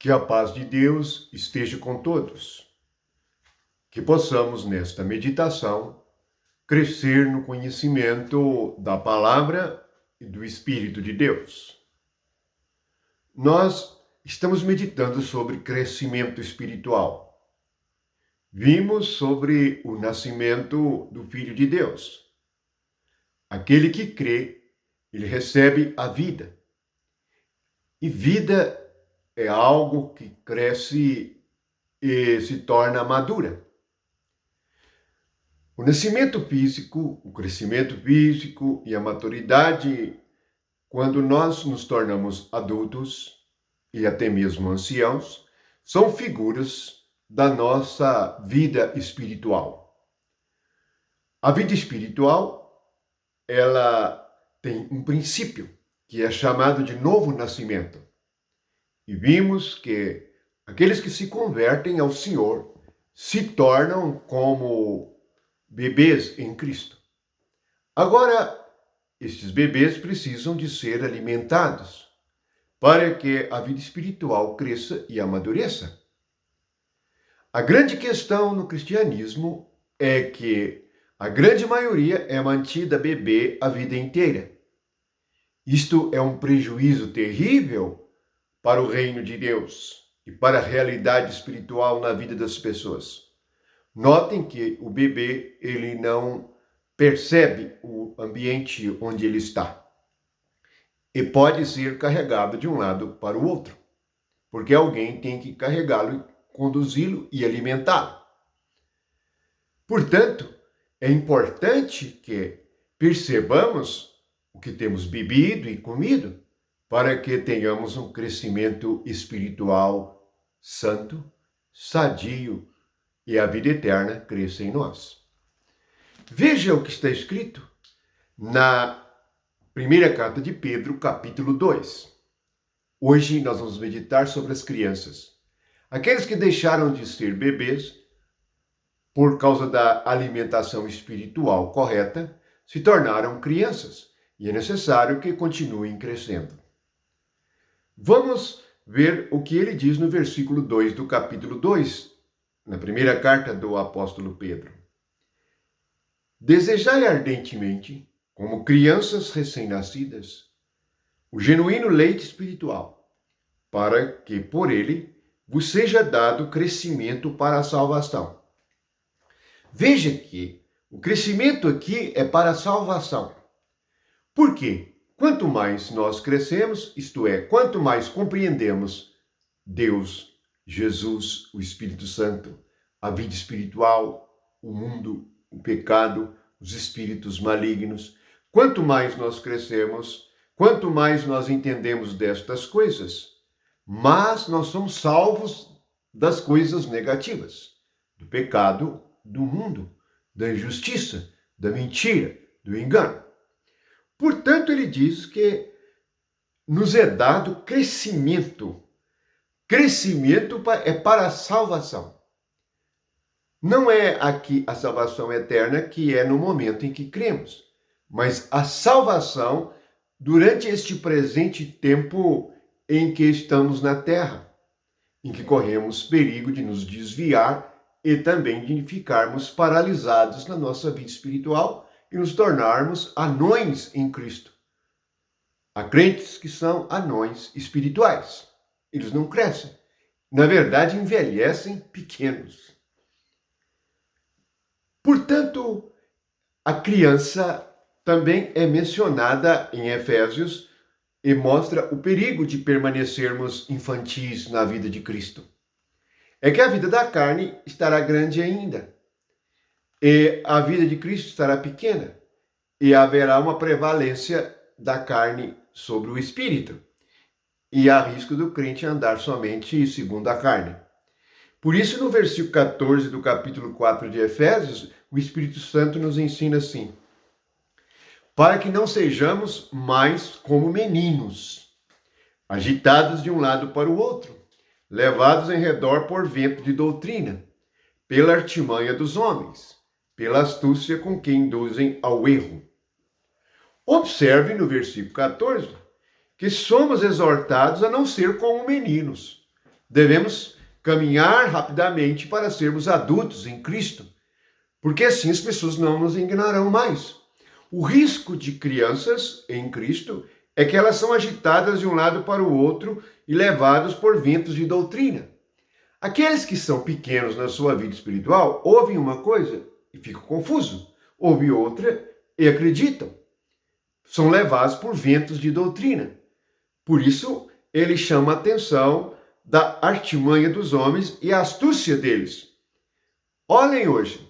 Que a paz de Deus esteja com todos. Que possamos, nesta meditação, crescer no conhecimento da palavra e do Espírito de Deus. Nós estamos meditando sobre crescimento espiritual. Vimos sobre o nascimento do Filho de Deus. Aquele que crê, ele recebe a vida. E vida é algo que cresce e se torna madura. O nascimento físico, o crescimento físico e a maturidade, quando nós nos tornamos adultos e até mesmo anciãos, são figuras da nossa vida espiritual. A vida espiritual, ela tem um princípio, que é chamado de novo nascimento. E vimos que aqueles que se convertem ao Senhor se tornam como bebês em Cristo. Agora, estes bebês precisam de ser alimentados para que a vida espiritual cresça e amadureça. A grande questão no cristianismo é que a grande maioria é mantida bebê a vida inteira. Isto é um prejuízo terrível para o reino de Deus e para a realidade espiritual na vida das pessoas. Notem que o bebê, ele não percebe o ambiente onde ele está e pode ser carregado de um lado para o outro, porque alguém tem que carregá-lo, conduzi-lo e alimentá-lo. Portanto, é importante que percebamos o que temos bebido e comido, para que tenhamos um crescimento espiritual santo, sadio, e a vida eterna cresça em nós. Veja o que está escrito na primeira carta de Pedro, capítulo 2. Hoje nós vamos meditar sobre as crianças. Aqueles que deixaram de ser bebês por causa da alimentação espiritual correta, se tornaram crianças, e é necessário que continuem crescendo. Vamos ver o que ele diz no versículo 2 do capítulo 2, na primeira carta do apóstolo Pedro. Desejai ardentemente, como crianças recém-nascidas, o genuíno leite espiritual, para que por ele vos seja dado crescimento para a salvação. Veja que o crescimento aqui é para a salvação. Por quê? Quanto mais nós crescemos, isto é, quanto mais compreendemos Deus, Jesus, o Espírito Santo, a vida espiritual, o mundo, o pecado, os espíritos malignos, quanto mais nós crescemos, quanto mais nós entendemos destas coisas, mas nós somos salvos das coisas negativas, do pecado, do mundo, da injustiça, da mentira, do engano. Portanto, ele diz que nos é dado crescimento. Crescimento é para a salvação. Não é aqui a salvação eterna, que é no momento em que cremos, mas a salvação durante este presente tempo em que estamos na terra, em que corremos perigo de nos desviar e também de ficarmos paralisados na nossa vida espiritual e nos tornarmos anões em Cristo. Há crentes que são anões espirituais. Eles não crescem. Na verdade, envelhecem pequenos. Portanto, a criança também é mencionada em Efésios e mostra o perigo de permanecermos infantis na vida de Cristo. É que a vida da carne estará grande ainda. E a vida de Cristo estará pequena, e haverá uma prevalência da carne sobre o espírito, e há risco do crente andar somente segundo a carne. Por isso, no versículo 14 do capítulo 4 de Efésios, o Espírito Santo nos ensina assim: para que não sejamos mais como meninos, agitados de um lado para o outro, levados em redor por vento de doutrina, pela artimanha dos homens, pela astúcia com que induzem ao erro. Observe no versículo 14 que somos exortados a não ser como meninos, Devemos caminhar rapidamente para sermos adultos em Cristo, porque assim as pessoas não nos enganarão mais. O risco de crianças em Cristo é que elas são agitadas de um lado para o outro e levadas por ventos de doutrina. Aqueles que são pequenos na sua vida espiritual ouvem uma coisa e ficam confusos, ouvem outra e acreditam. São levados por ventos de doutrina. Por isso, ele chama a atenção da artimanha dos homens e a astúcia deles. Olhem hoje,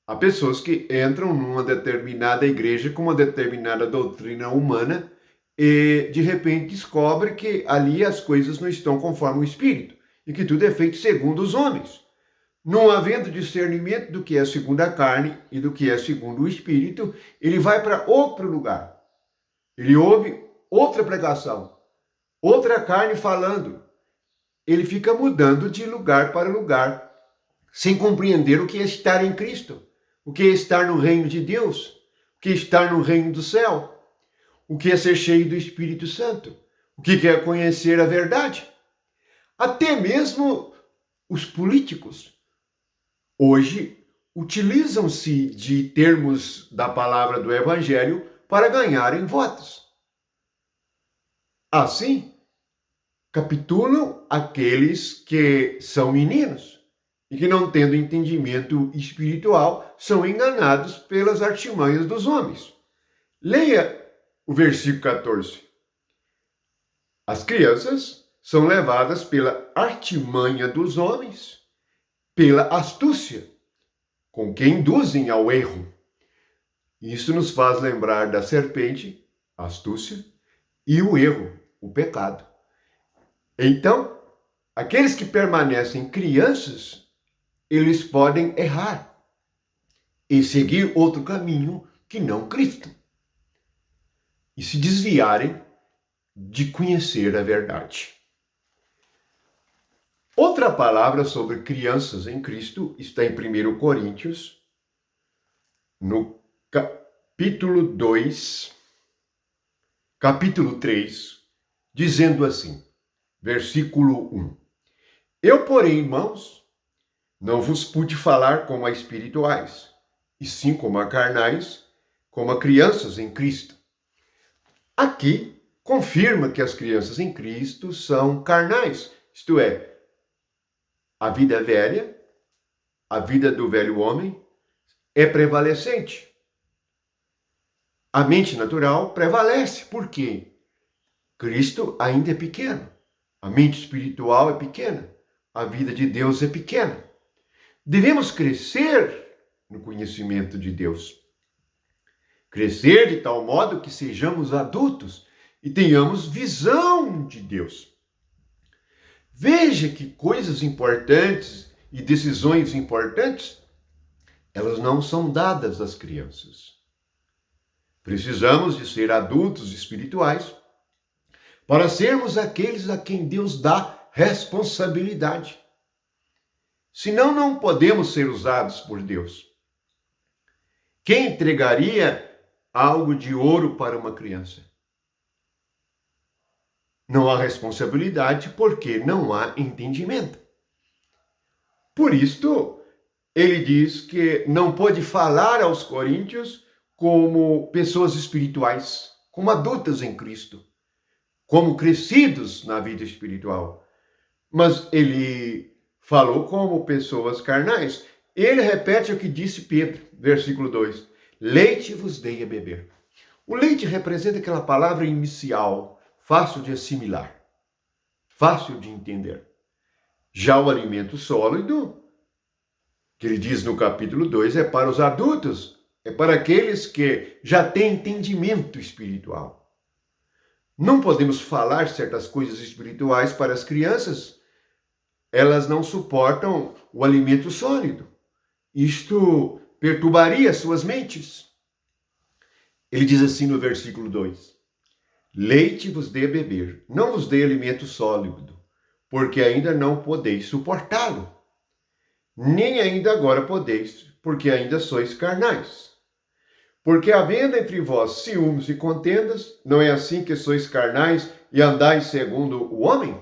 há pessoas que entram numa determinada igreja com uma determinada doutrina humana e, de repente, descobre que ali as coisas não estão conforme o Espírito e que tudo é feito segundo os homens. Não havendo discernimento do que é segundo a carne e do que é segundo o Espírito, ele vai para outro lugar. Ele ouve outra pregação, outra carne falando. Ele fica mudando de lugar para lugar, sem compreender o que é estar em Cristo, o que é estar no reino de Deus, o que é estar no reino do céu, o que é ser cheio do Espírito Santo, o que é conhecer a verdade. Até mesmo os políticos hoje utilizam-se de termos da palavra do Evangelho para ganharem votos. Assim, capitulam aqueles que são meninos e que, não tendo entendimento espiritual, são enganados pelas artimanhas dos homens. Leia o versículo 14. As crianças são levadas pela artimanha dos homens, pela astúcia, com que induzem ao erro. Isso nos faz lembrar da serpente, a astúcia, e o erro, o pecado. Então, aqueles que permanecem crianças, eles podem errar e seguir outro caminho que não Cristo. E se desviarem de conhecer a verdade. Outra palavra sobre crianças em Cristo está em 1 Coríntios, no capítulo 2, capítulo 3, dizendo assim, versículo 1. Eu, porém, irmãos, não vos pude falar como a espirituais, e sim como a carnais, como a crianças em Cristo. Aqui confirma que as crianças em Cristo são carnais, isto é, a vida velha, a vida do velho homem, é prevalecente. A mente natural prevalece. Por quê? Cristo ainda é pequeno. A mente espiritual é pequena. A vida de Deus é pequena. Devemos crescer no conhecimento de Deus. Crescer de tal modo que sejamos adultos e tenhamos visão de Deus. Veja que coisas importantes e decisões importantes, elas não são dadas às crianças. Precisamos de ser adultos espirituais para sermos aqueles a quem Deus dá responsabilidade. Senão, não podemos ser usados por Deus. Quem entregaria algo de ouro para uma criança? Não há responsabilidade porque não há entendimento. Por isto, ele diz que não pode falar aos coríntios como pessoas espirituais, como adultas em Cristo, como crescidos na vida espiritual. Mas ele falou como pessoas carnais. Ele repete o que disse Pedro, versículo 2. Leite vos dei a beber. O leite representa aquela palavra inicial, fácil de assimilar, fácil de entender. Já o alimento sólido, que ele diz no capítulo 2, é para os adultos, é para aqueles que já têm entendimento espiritual. Não podemos falar certas coisas espirituais para as crianças, elas não suportam o alimento sólido. Isto perturbaria suas mentes. Ele diz assim no versículo 2, leite vos dê a beber, não vos dê alimento sólido, porque ainda não podeis suportá-lo. Nem ainda agora podeis, porque ainda sois carnais. Porque havendo entre vós ciúmes e contendas, não é assim que sois carnais e andais segundo o homem?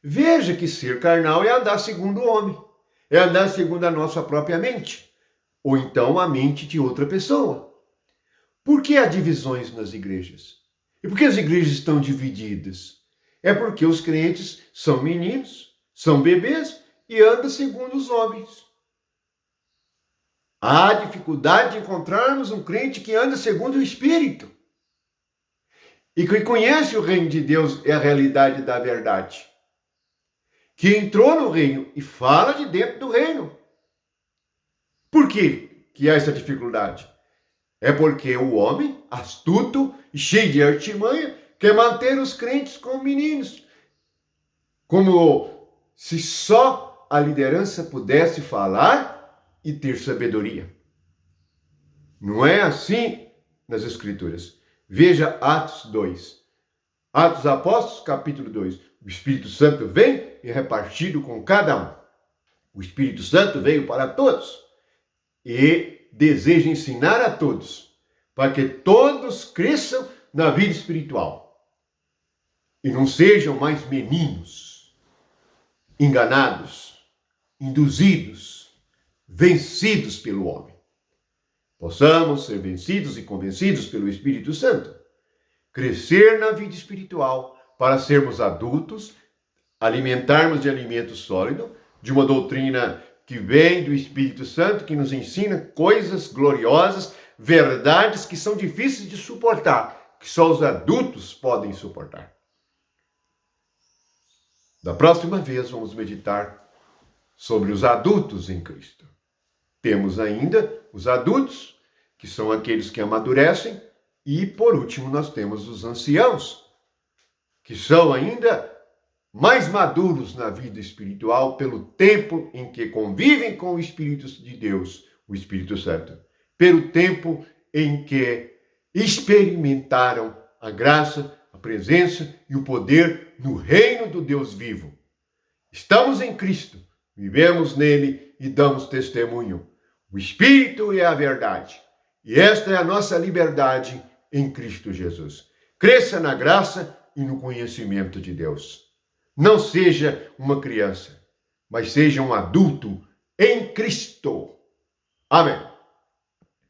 Veja que ser carnal é andar segundo o homem, é andar segundo a nossa própria mente, ou então a mente de outra pessoa. Por que há divisões nas igrejas? E por que as igrejas estão divididas? É porque os crentes são meninos, são bebês e andam segundo os homens. Há dificuldade de encontrarmos um crente que anda segundo o Espírito e que conhece o reino de Deus e a realidade da verdade, que entrou no reino e fala de dentro do reino. Por que há essa dificuldade? É porque o homem, astuto e cheio de artimanha, quer manter os crentes como meninos, como se só a liderança pudesse falar e ter sabedoria. Não é assim nas Escrituras. Veja Atos 2. Atos dos Apóstolos, capítulo 2. O Espírito Santo vem e é repartido com cada um. O Espírito Santo veio para todos e deseja ensinar a todos, para que todos cresçam na vida espiritual e não sejam mais meninos, enganados, induzidos, vencidos pelo homem. Possamos ser vencidos e convencidos pelo Espírito Santo, crescer na vida espiritual para sermos adultos, alimentarmos de alimento sólido, de uma doutrina que vem do Espírito Santo, que nos ensina coisas gloriosas, verdades que são difíceis de suportar, que só os adultos podem suportar. Da próxima vez vamos meditar sobre os adultos em Cristo. Temos ainda os adultos, que são aqueles que amadurecem, e por último nós temos os anciãos, que são ainda mais maduros na vida espiritual pelo tempo em que convivem com o Espírito de Deus, o Espírito Santo, pelo tempo em que experimentaram a graça, a presença e o poder no reino do Deus vivo. Estamos em Cristo, vivemos nele e damos testemunho. O Espírito é a verdade, e esta é a nossa liberdade em Cristo Jesus. Cresça na graça e no conhecimento de Deus. Não seja uma criança, mas seja um adulto em Cristo. Amém.